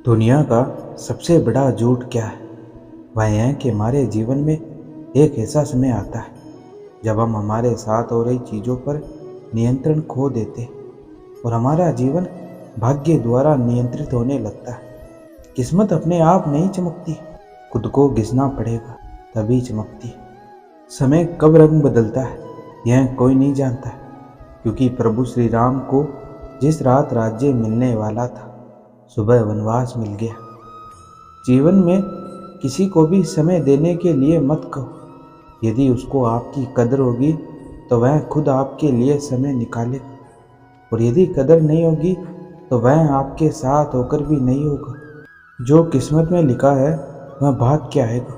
दुनिया का सबसे बड़ा झूठ क्या है? वह है कि हमारे जीवन में एक ऐसा समय आता है जब हम हमारे साथ हो रही चीज़ों पर नियंत्रण खो देते और हमारा जीवन भाग्य द्वारा नियंत्रित होने लगता है। किस्मत अपने आप नहीं चमकती, खुद को घिसना पड़ेगा तभी चमकती है। समय कब रंग बदलता है यह कोई नहीं जानता, क्योंकि प्रभु श्री राम को जिस रात राज्य मिलने वाला था सुबह वनवास मिल गया। जीवन में किसी को भी समय देने के लिए मत कहो। यदि उसको आपकी कदर होगी तो वह खुद आपके लिए समय निकालेगा, और यदि कदर नहीं होगी तो वह आपके साथ होकर भी नहीं होगा। जो किस्मत में लिखा है वह भाग के आएगा,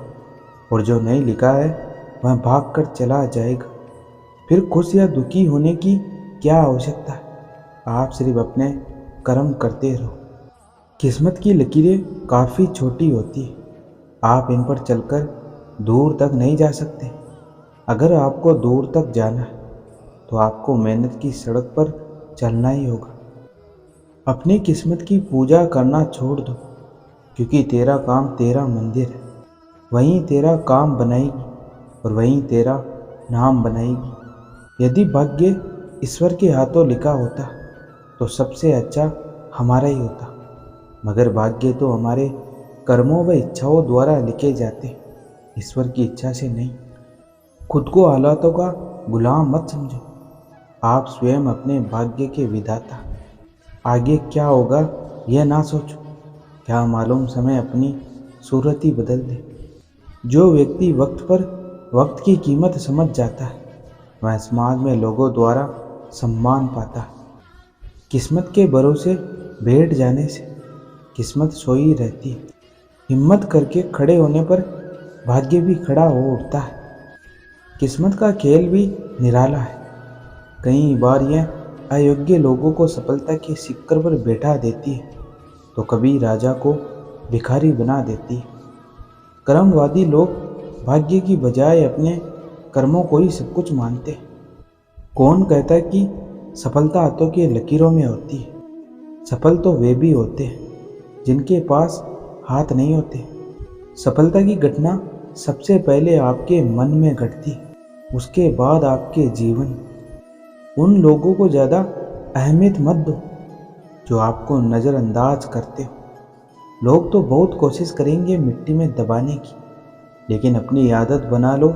और जो नहीं लिखा है वह भाग कर चला जाएगा। फिर खुश या दुखी होने की क्या आवश्यकता है? आप सिर्फ अपने कर्म करते रहो। किस्मत की लकीरें काफ़ी छोटी होती है, आप इन पर चलकर दूर तक नहीं जा सकते। अगर आपको दूर तक जाना है तो आपको मेहनत की सड़क पर चलना ही होगा। अपनी किस्मत की पूजा करना छोड़ दो, क्योंकि तेरा काम तेरा मंदिर है। वहीं तेरा काम बनाएगी और वहीं तेरा नाम बनाएगी। यदि भाग्य ईश्वर के हाथों लिखा होता तो सबसे अच्छा हमारा ही होता, मगर भाग्य तो हमारे कर्मों व इच्छाओं द्वारा लिखे जाते, ईश्वर की इच्छा से नहीं। खुद को हालातों का गुलाम मत समझो, आप स्वयं अपने भाग्य के विधाता। आगे क्या होगा यह ना सोचो, क्या मालूम समय अपनी सूरत ही बदल दे। जो व्यक्ति वक्त पर वक्त की कीमत समझ जाता है वह समाज में लोगों द्वारा सम्मान पाता है। किस्मत के भरोसे बैठ जाने से किस्मत सोई रहती है। हिम्मत करके खड़े होने पर भाग्य भी खड़ा हो उठता है। किस्मत का खेल भी निराला है। कई बार यह अयोग्य लोगों को सफलता के शिखर पर बैठा देती है तो कभी राजा को भिखारी बना देती है। कर्मवादी लोग भाग्य की बजाय अपने कर्मों को ही सब कुछ मानते हैं। कौन कहता है कि सफलता हाथों की लकीरों में होती है? सफल तो वे भी होते हैं जिनके पास हाथ नहीं होते। सफलता की घटना सबसे पहले आपके मन में घटती, उसके बाद आपके जीवन। उन लोगों को ज़्यादा अहमियत मत दो जो आपको नज़रअंदाज करते हो। लोग तो बहुत कोशिश करेंगे मिट्टी में दबाने की, लेकिन अपनी आदत बना लो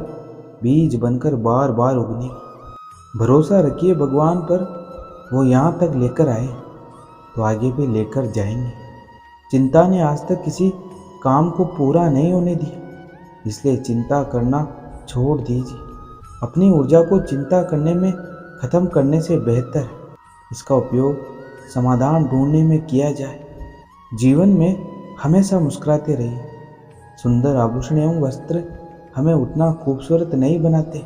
बीज बनकर बार बार उगने की। भरोसा रखिए भगवान पर, वो यहाँ तक लेकर आए तो आगे भी लेकर जाएंगे। चिंता ने आज तक किसी काम को पूरा नहीं होने दिया, इसलिए चिंता करना छोड़ दीजिए। अपनी ऊर्जा को चिंता करने में ख़त्म करने से बेहतर है इसका उपयोग समाधान ढूंढने में किया जाए। जीवन में हमेशा मुस्कुराते रहिए। सुंदर आभूषण एवं वस्त्र हमें उतना खूबसूरत नहीं बनाते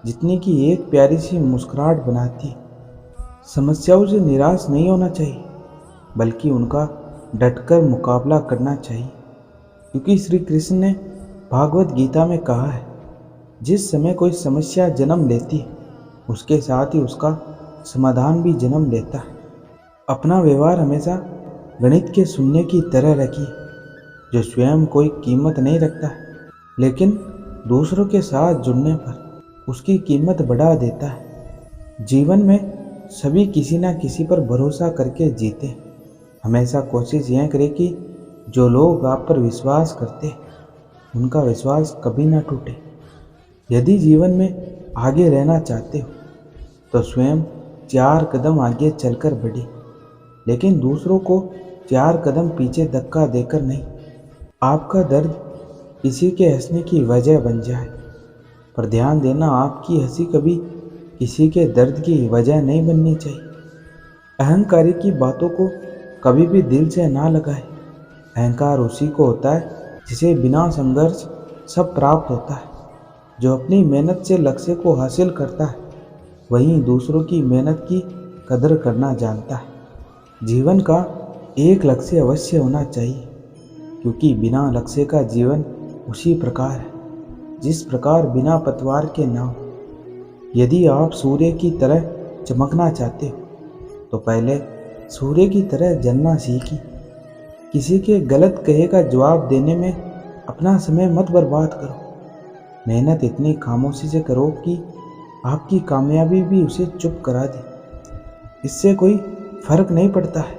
जितनी कि एक प्यारी सी मुस्कुराहट बनाती। समस्याओं से निराश नहीं होना चाहिए, बल्कि उनका डटकर मुकाबला करना चाहिए, क्योंकि श्री कृष्ण ने भागवत गीता में कहा है, जिस समय कोई समस्या जन्म लेती है उसके साथ ही उसका समाधान भी जन्म लेता है। अपना व्यवहार हमेशा गणित के शून्य की तरह रखिए, जो स्वयं कोई कीमत नहीं रखता है, लेकिन दूसरों के साथ जुड़ने पर उसकी कीमत बढ़ा देता है। जीवन में सभी किसी न किसी पर भरोसा करके जीते। हमेशा कोशिश यह करें कि जो लोग आप पर विश्वास करते उनका विश्वास कभी ना टूटे। यदि जीवन में आगे रहना चाहते हो तो स्वयं 4 कदम आगे चलकर बढ़े, लेकिन दूसरों को 4 कदम पीछे धक्का देकर नहीं। आपका दर्द किसी के हंसने की वजह बन जाए, पर ध्यान देना आपकी हंसी कभी किसी के दर्द की वजह नहीं बननी चाहिए। अहंकारी की बातों को कभी भी दिल से ना लगाए। अहंकार उसी को होता है जिसे बिना संघर्ष सब प्राप्त होता है। जो अपनी मेहनत से लक्ष्य को हासिल करता है वहीं दूसरों की मेहनत की कदर करना जानता है। जीवन का एक लक्ष्य अवश्य होना चाहिए, क्योंकि बिना लक्ष्य का जीवन उसी प्रकार है जिस प्रकार बिना पतवार के नाव। यदि आप सूर्य की तरह चमकना चाहते हो तो पहले सूर्य की तरह जलना सीखिए। किसी के गलत कहे का जवाब देने में अपना समय मत बर्बाद करो। मेहनत इतनी खामोशी से करो कि आपकी कामयाबी भी उसे चुप करा दे। इससे कोई फर्क नहीं पड़ता है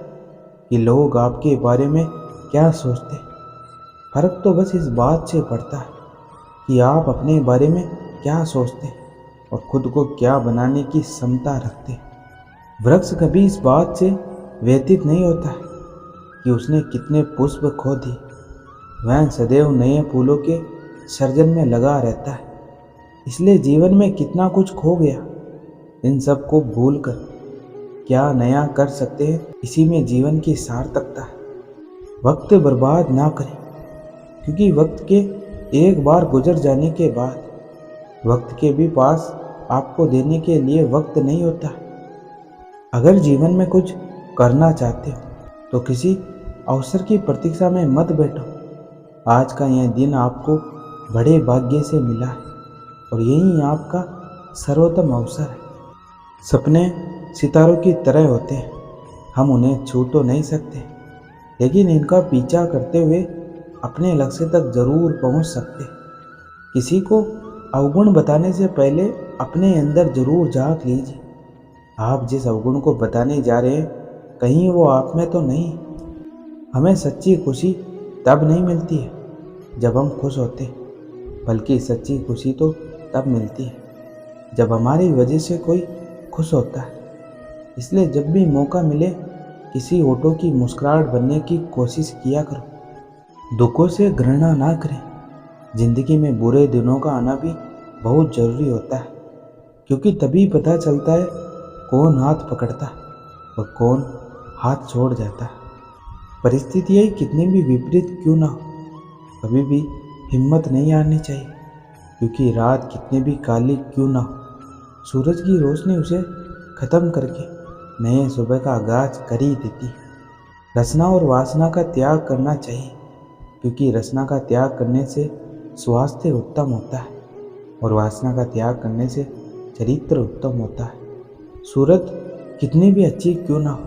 कि लोग आपके बारे में क्या सोचते। फर्क तो बस इस बात से पड़ता है कि आप अपने बारे में क्या सोचते और खुद को क्या बनाने की क्षमता रखते। वृक्ष कभी इस बात से व्यतीत नहीं होता है कि उसने कितने पुष्प खो दिए। वह सदैव नए फूलों के सर्जन में लगा रहता है। इसलिए जीवन में कितना कुछ खो गया, इन सब को भूलकर क्या नया कर सकते हैं, इसी में जीवन की सार्थकता है। वक्त बर्बाद ना करें, क्योंकि वक्त के एक बार गुजर जाने के बाद वक्त के भी पास आपको देने के लिए वक्त नहीं होता। अगर जीवन में कुछ करना चाहते हो तो किसी अवसर की प्रतीक्षा में मत बैठो। आज का यह दिन आपको बड़े भाग्य से मिला है और यही आपका सर्वोत्तम अवसर है। सपने सितारों की तरह होते हैं, हम उन्हें छू तो नहीं सकते, लेकिन इनका पीछा करते हुए अपने लक्ष्य तक जरूर पहुंच सकते। किसी को अवगुण बताने से पहले अपने अंदर जरूर झांक लीजिए। आप जिस अवगुण को बताने जा रहे हैं कहीं वो आप में तो नहीं। हमें सच्ची खुशी तब नहीं मिलती है जब हम खुश होते, बल्कि सच्ची खुशी तो तब मिलती है जब हमारी वजह से कोई खुश होता है। इसलिए जब भी मौका मिले किसी ओटो की मुस्कुराहट बनने की कोशिश किया करो। दुखों से घृणा ना करें। जिंदगी में बुरे दिनों का आना भी बहुत ज़रूरी होता है, क्योंकि तभी पता चलता है कौन हाथ पकड़ता है और कौन हाथ छोड़ जाता है। परिस्थितियाँ कितनी भी विपरीत क्यों ना हो, कभी भी हिम्मत नहीं हारनी चाहिए, क्योंकि रात कितनी भी काली क्यों ना हो, सूरज की रोशनी उसे ख़त्म करके नए सुबह का आगाज कर ही देती है। रचना और वासना का त्याग करना चाहिए, क्योंकि रचना का त्याग करने से स्वास्थ्य उत्तम होता है और वासना का त्याग करने से चरित्र उत्तम होता है। सूरत कितनी भी अच्छी क्यों ना हो,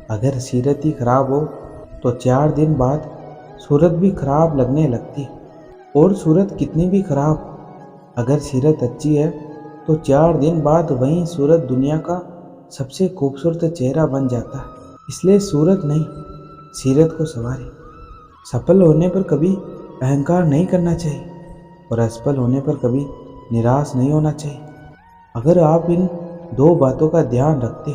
अगर सीरत ही खराब हो तो 4 दिन बाद सूरत भी खराब लगने लगती है। और सूरत कितनी भी खराब हो, अगर सीरत अच्छी है तो 4 दिन बाद वही सूरत दुनिया का सबसे खूबसूरत चेहरा बन जाता है। इसलिए सूरत नहीं, सीरत को संवारें। सफल होने पर कभी अहंकार नहीं करना चाहिए और असफल होने पर कभी निराश नहीं होना चाहिए। अगर आप इन 2 बातों का ध्यान रखते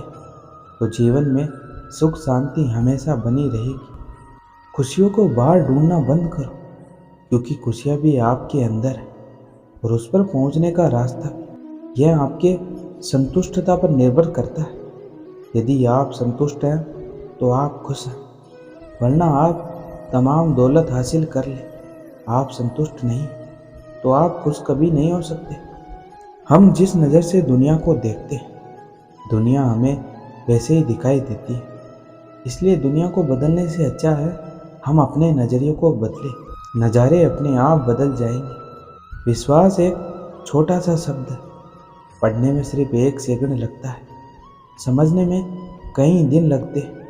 तो जीवन में सुख शांति हमेशा बनी रहेगी। खुशियों को बाहर ढूंढना बंद करो, क्योंकि खुशियाँ भी आपके अंदर है और उस पर पहुँचने का रास्ता यह आपके संतुष्टता पर निर्भर करता है। यदि आप संतुष्ट हैं तो आप खुश हैं, वरना आप तमाम दौलत हासिल कर लें, आप संतुष्ट नहीं तो आप खुश कभी नहीं हो सकते। हम जिस नज़र से दुनिया को देखते हैं, दुनिया हमें वैसे ही दिखाई देती है। इसलिए दुनिया को बदलने से अच्छा है हम अपने नज़रिए को बदलें। नज़ारे अपने आप बदल जाएंगे। विश्वास एक छोटा सा शब्द है, पढ़ने में सिर्फ 1 सेकंड लगता है, समझने में कई दिन लगते हैं,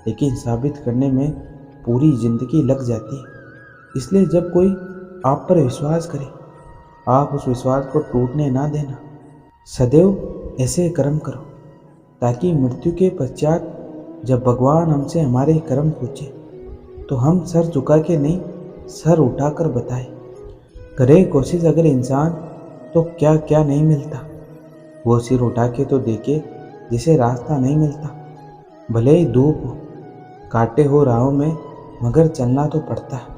लेकिन साबित करने में पूरी ज़िंदगी लग जाती है। इसलिए जब कोई आप पर विश्वास करे, आप उस विश्वास को टूटने ना देना। सदैव ऐसे कर्म करो ताकि मृत्यु के पश्चात जब भगवान हमसे हमारे कर्म पूछे तो हम सर झुका के नहीं, सर उठाकर बताएं। करे कोशिश अगर इंसान तो क्या क्या नहीं मिलता, वो सिर उठा के तो देखे जिसे रास्ता नहीं मिलता। भले ही धूप हो, कांटे हो राहों में, मगर चलना तो पड़ता है,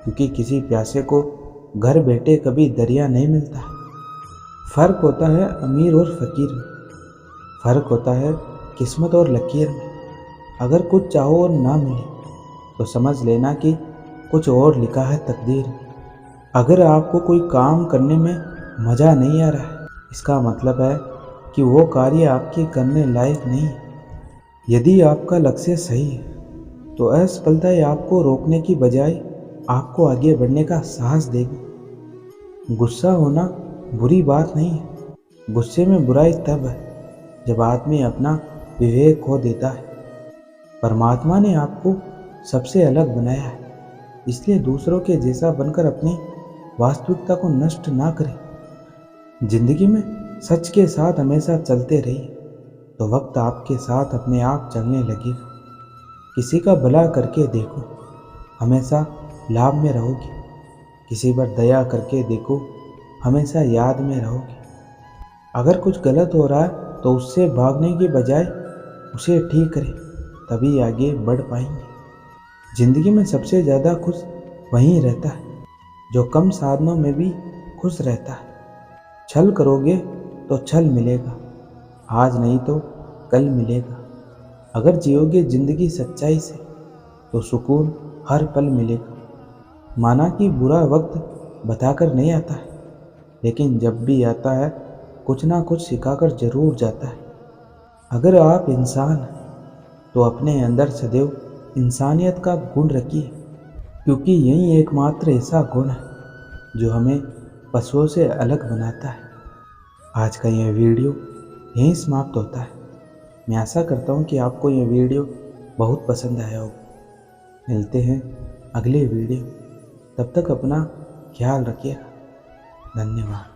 क्योंकि किसी प्यासे को घर बैठे कभी दरिया नहीं मिलता। फ़र्क होता है अमीर और फ़कीर में, फ़र्क होता है किस्मत और लकीर में। अगर कुछ चाहो और ना मिले तो समझ लेना कि कुछ और लिखा है तकदीर में। अगर आपको कोई काम करने में मज़ा नहीं आ रहा है, इसका मतलब है कि वो कार्य आपके करने लायक नहीं है। यदि आपका लक्ष्य सही है तो असफलताएं आपको रोकने की बजाय आपको आगे बढ़ने का साहस देगी। गुस्सा होना बुरी बात नहीं है, गुस्से में बुराई तब है जब आदमी अपना विवेक खो देता है। परमात्मा ने आपको सबसे अलग बनाया है, इसलिए दूसरों के जैसा बनकर अपनी वास्तविकता को नष्ट ना करें। जिंदगी में सच के साथ हमेशा चलते रहिए, तो वक्त आपके साथ अपने आप चलने लगेगा। किसी का भला करके देखो, हमेशा लाभ में रहोगे। किसी पर दया करके देखो, हमेशा याद में रहोगे। अगर कुछ गलत हो रहा है तो उससे भागने की बजाय उसे ठीक करें, तभी आगे बढ़ पाएंगे। जिंदगी में सबसे ज़्यादा खुश वहीं रहता है जो कम साधनों में भी खुश रहता है। छल करोगे तो छल मिलेगा, आज नहीं तो कल मिलेगा। अगर जियोगे जिंदगी सच्चाई से तो सुकून हर पल मिलेगा। माना कि बुरा वक्त बताकर नहीं आता है, लेकिन जब भी आता है कुछ ना कुछ सिखाकर जरूर जाता है। अगर आप इंसान हैं तो अपने अंदर सदैव इंसानियत का गुण रखिए, क्योंकि यही एकमात्र ऐसा गुण है जो हमें पशुओं से अलग बनाता है। आज का यह वीडियो यहीं समाप्त होता है। मैं आशा करता हूँ कि आपको यह वीडियो बहुत पसंद आया होगा। मिलते हैं अगले वीडियो, तब तक अपना ख्याल रखिएगा। धन्यवाद।